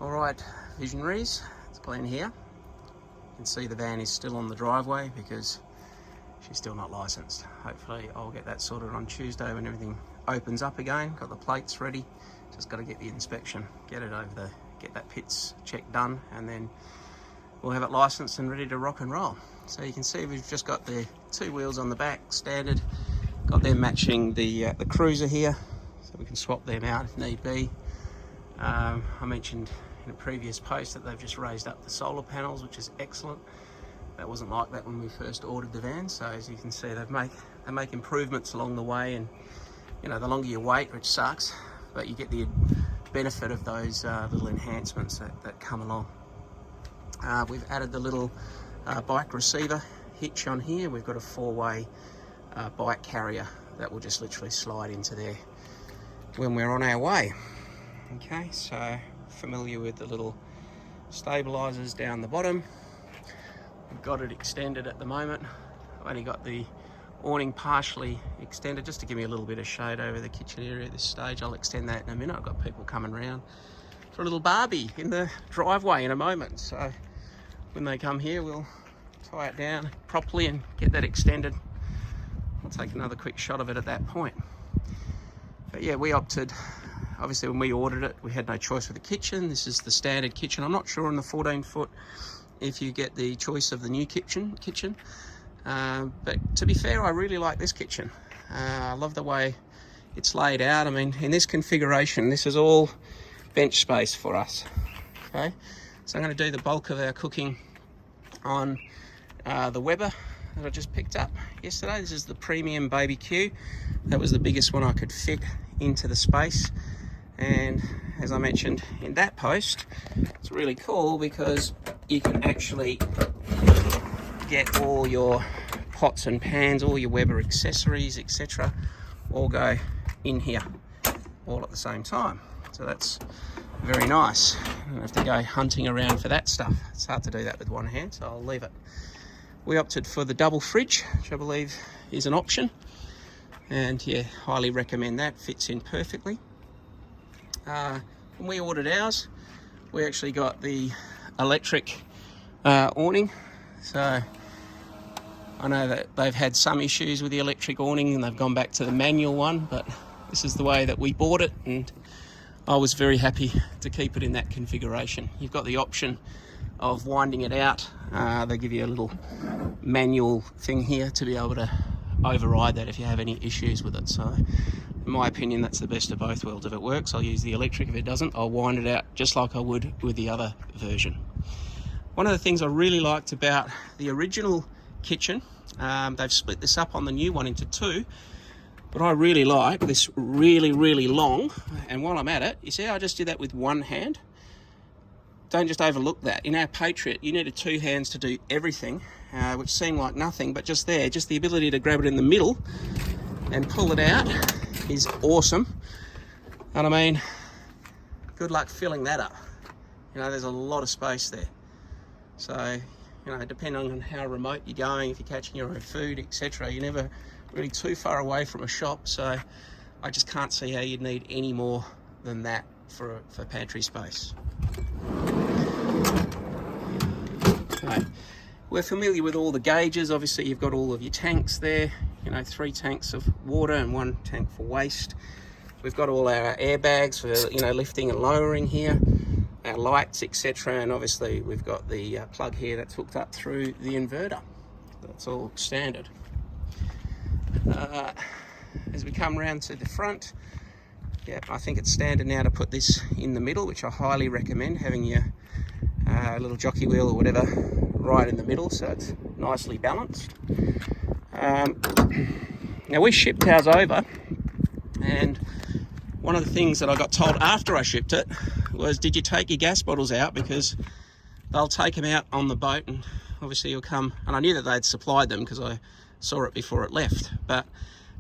Alright, visionaries, it's Glenn here. You can see the van is still on the driveway because she's still not licensed. Hopefully I'll get that sorted on Tuesday when everything opens up again. Got the plates ready, just got to get the inspection, get that PITS check done, and then we'll have it licensed and ready to rock and roll. So you can see we've just got the two wheels on the back, standard. Got them matching the Cruiser here, so we can swap them out if need be. I mentioned in a previous post that they've just raised up the solar panels, which is excellent. That wasn't like that when we first ordered the van, so as you can see they make improvements along the way, and you know, the longer you wait, which sucks, but you get the benefit of those little enhancements that come along. We've added the little bike receiver hitch on here. We've got a 4-way bike carrier that will just literally slide into there when we're on our way. Okay, so familiar with the little stabilizers down the bottom. We've got it extended at the moment. I've only got the awning partially extended just to give me a little bit of shade over the kitchen area at this stage. I'll extend that in a minute. I've got people coming around for a little barbie in the driveway in a moment, so when they come here we'll tie it down properly and get that extended. I'll take another quick shot of it at that point. But yeah, we opted, obviously when we ordered it we had no choice with the kitchen. This is the standard kitchen. I'm not sure on the 14-foot if you get the choice of the new kitchen. But to be fair, I really like this kitchen. I love the way it's laid out. I mean, in this configuration, this is all bench space for us. Okay, so I'm going to do the bulk of our cooking on the Weber that I just picked up yesterday. This is the premium BBQ. That was the biggest one I could fit into the space. And as I mentioned in that post, it's really cool because you can actually get all your pots and pans, all your Weber accessories, etc., all go in here all at the same time. So that's very nice. I don't have to go hunting around for that stuff. It's hard to do that with one hand, so I'll leave it. We opted for the double fridge, which I believe is an option, and yeah, highly recommend that. Fits in perfectly. When we ordered ours, we actually got the electric awning. So I know that they've had some issues with the electric awning and they've gone back to the manual one, but this is the way that we bought it, and I was very happy to keep it in that configuration. You've got the option of winding it out. They give you a little manual thing here to be able to override that if you have any issues with it. So in my opinion, that's the best of both worlds. If it works, I'll use the electric. If it doesn't, I'll wind it out just like I would with the other version. One of the things I really liked about the original kitchen, they've split this up on the new one into two, but I really like this really long. And while I'm at it, you see I just did that with one hand. Don't just overlook that. In our Patriot, you needed two hands to do everything, which seemed like nothing, but just there, just the ability to grab it in the middle and pull it out is awesome. And I mean, good luck filling that up. You know, there's a lot of space there. So, you know, depending on how remote you're going, if you're catching your own food, etc., you're never really too far away from a shop. So I just can't see how you'd need any more than that for pantry space. Okay. We're familiar with all the gauges. Obviously you've got all of your tanks there, you know, 3 tanks of water and 1 tank for waste. We've got all our airbags for, you know, lifting and lowering here, our lights, etc., and obviously we've got the plug here that's hooked up through the inverter. That's all standard. As we come around to the front, yeah, I think it's standard now to put this in the middle, which I highly recommend, having your little jockey wheel or whatever right in the middle, so it's nicely balanced. Now we shipped ours over, and one of the things that I got told after I shipped it was, did you take your gas bottles out? Because they'll take them out on the boat, and obviously you'll come, and I knew that they'd supplied them because I saw it before it left, but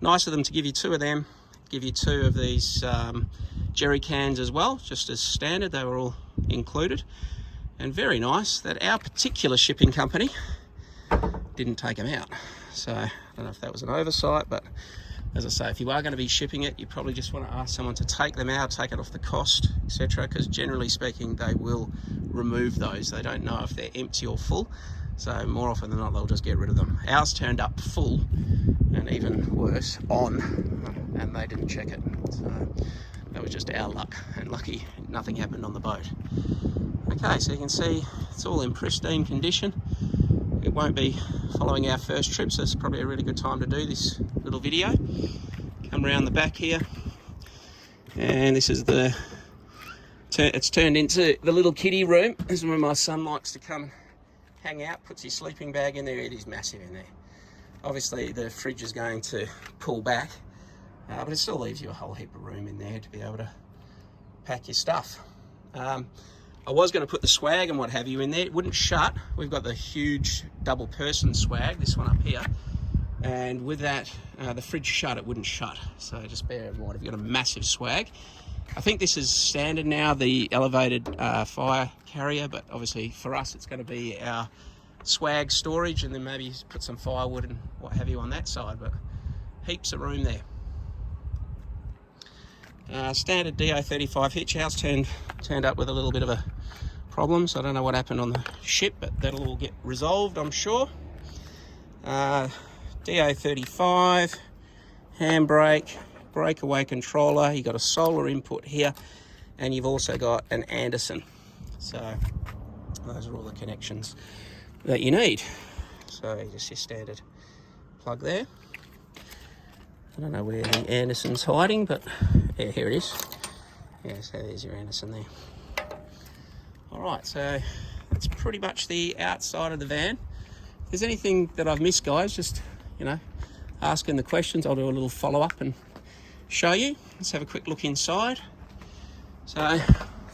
nice of them to give you 2 of them, give you 2 of these jerry cans as well, just as standard. They were all included, and very nice that our particular shipping company didn't take them out. So I don't know if that was an oversight, but as I say, if you are going to be shipping it, you probably just want to ask someone to take them out, take it off the cost, etc. Because generally speaking, they will remove those. They don't know if they're empty or full. So more often than not, they'll just get rid of them. Ours turned up full, and even worse, on, and they didn't check it. So that was just our luck, and lucky nothing happened on the boat. Okay, so you can see it's all in pristine condition. It won't be following our first trip, so it's probably a really good time to do this little video. Come around the back here, and this is it's turned into the little kiddie room. This is where my son likes to come and hang out, puts his sleeping bag in there. It is massive in there. Obviously the fridge is going to pull back, but it still leaves you a whole heap of room in there to be able to pack your stuff. I was going to put the swag and what have you in there. It wouldn't shut. We've got the huge double person swag, this one up here, and with that the fridge shut, it wouldn't shut. So just bear in mind if you've got a massive swag. I think this is standard now, the elevated fire carrier, but obviously for us it's going to be our swag storage, and then maybe put some firewood and what have you on that side, but heaps of room there. Standard DO35 hitch. Ours turned up with a little bit of a problem, so I don't know what happened on the ship, but that'll all get resolved, I'm sure. DO35 handbrake, breakaway controller. You got a solar input here, and you've also got an Anderson. So those are all the connections that you need. So just your standard plug there. I don't know where the Anderson's hiding, but yeah, here it is. Yeah, so there's your Anderson there. All right, so that's pretty much the outside of the van. If there's anything that I've missed, guys, just, you know, asking the questions. I'll do a little follow-up and show you. Let's have a quick look inside. So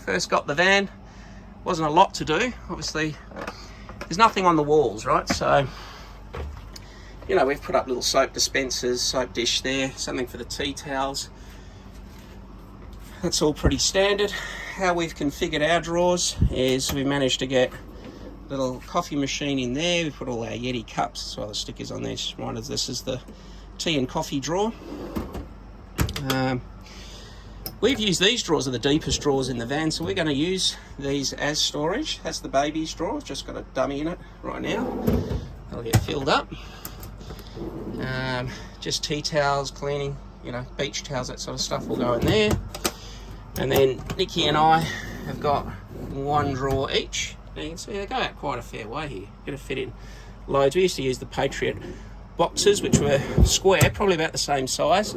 first got the van. Wasn't a lot to do. Obviously, there's nothing on the walls, right? So, you know, we've put up little soap dispensers, soap dish there, something for the tea towels. That's all pretty standard. How we've configured our drawers is we managed to get a little coffee machine in there. We put all our Yeti cups, that's why the stickers on there just remind us this is the tea and coffee drawer. We've used these drawers are the deepest drawers in the van, so we're going to use these as storage. That's the baby's drawer, just got a dummy in it right now. That'll get filled up. Just tea towels, cleaning, you know, beach towels, that sort of stuff will go in there. And then Nikki and I have got one drawer each. Now you can see they go out quite a fair way here. You're going to fit in loads. We used to use the Patriot boxes, which were square, probably about the same size.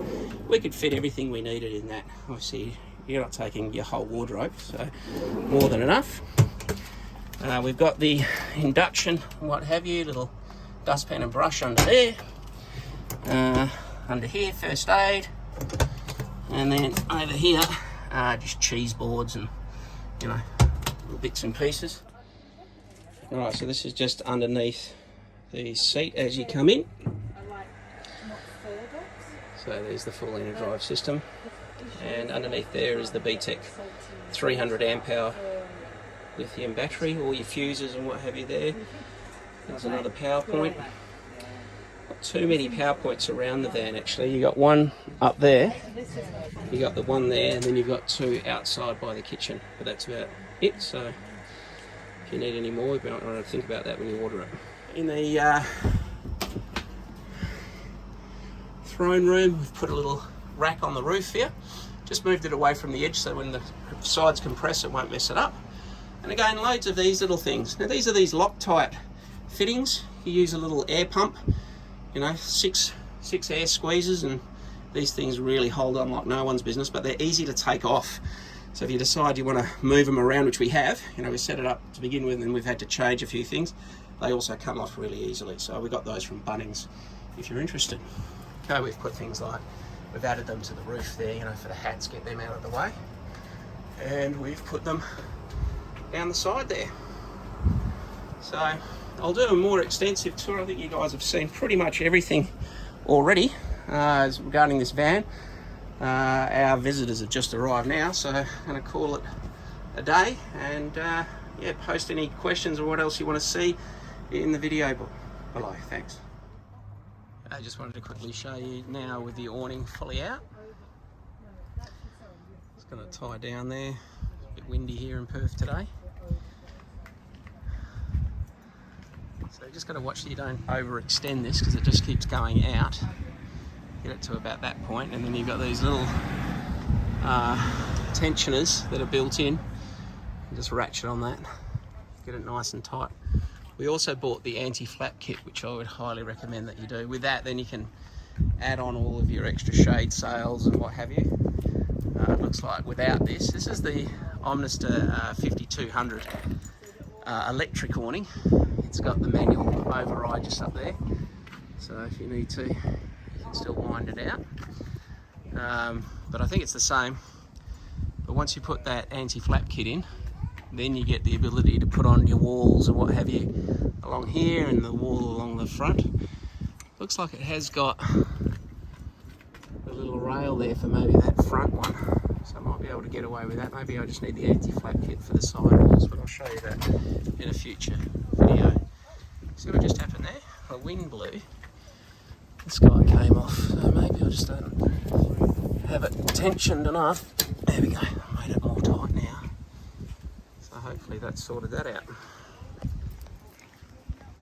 We could fit everything we needed in that. Obviously, you're not taking your whole wardrobe, so more than enough. We've got the induction, what have you, little dustpan and brush under there. Under here, first aid. And then over here, just cheese boards and, you know, little bits and pieces. All right, so this is just underneath the seat as you come in. So there's the full inner drive system, and underneath there is the BTEC 300 amp hour lithium battery, all your fuses and what have you there. There's another power point. Not too many power points around the van actually. You got one up there, you got the one there, and then you've got two outside by the kitchen, but that's about it. So if you need any more, you might want to think about that when you order it. In the throne room, we've put a little rack on the roof here. Just moved it away from the edge so when the sides compress it won't mess it up. And again, loads of these little things. Now these are these Loctite fittings. You use a little air pump, you know, six air squeezes, and these things really hold on like no one's business, but they're easy to take off. So if you decide you want to move them around, which we have, you know, we set it up to begin with and we've had to change a few things, they also come off really easily. So we got those from Bunnings if you're interested. Okay, we've put things like, we've added them to the roof there, you know, for the hats, get them out of the way. And we've put them down the side there. So I'll do a more extensive tour. I think you guys have seen pretty much everything already regarding this van. Our visitors have just arrived now, so I'm going to call it a day, and yeah, post any questions or what else you want to see in the video below. Thanks. I just wanted to quickly show you now with the awning fully out. It's going to tie down there. It's a bit windy here in Perth today. So you just got to watch that you don't overextend this because it just keeps going out. Get it to about that point, and then you've got these little tensioners that are built in. You just ratchet on that, get it nice and tight. We also bought the anti-flap kit, which I would highly recommend that you do. With that, then you can add on all of your extra shade sails and what have you. It looks like without this is the Omnister 5200 electric awning. It's got the manual override just up there, so if you need to, you can still wind it out. But I think it's the same. But once you put that anti-flap kit in, then you get the ability to put on your walls and what have you along here and the wall along the front. Looks like it has got a little rail there for maybe that front one, so I might be able to get away with that. Maybe I just need the anti-flap kit for the side walls, but I'll show you that in a future video. See what just happened there? The wind blew. This guy came off, so maybe I just don't have it tensioned enough. There we go, I made it more tight now. So hopefully that sorted that out.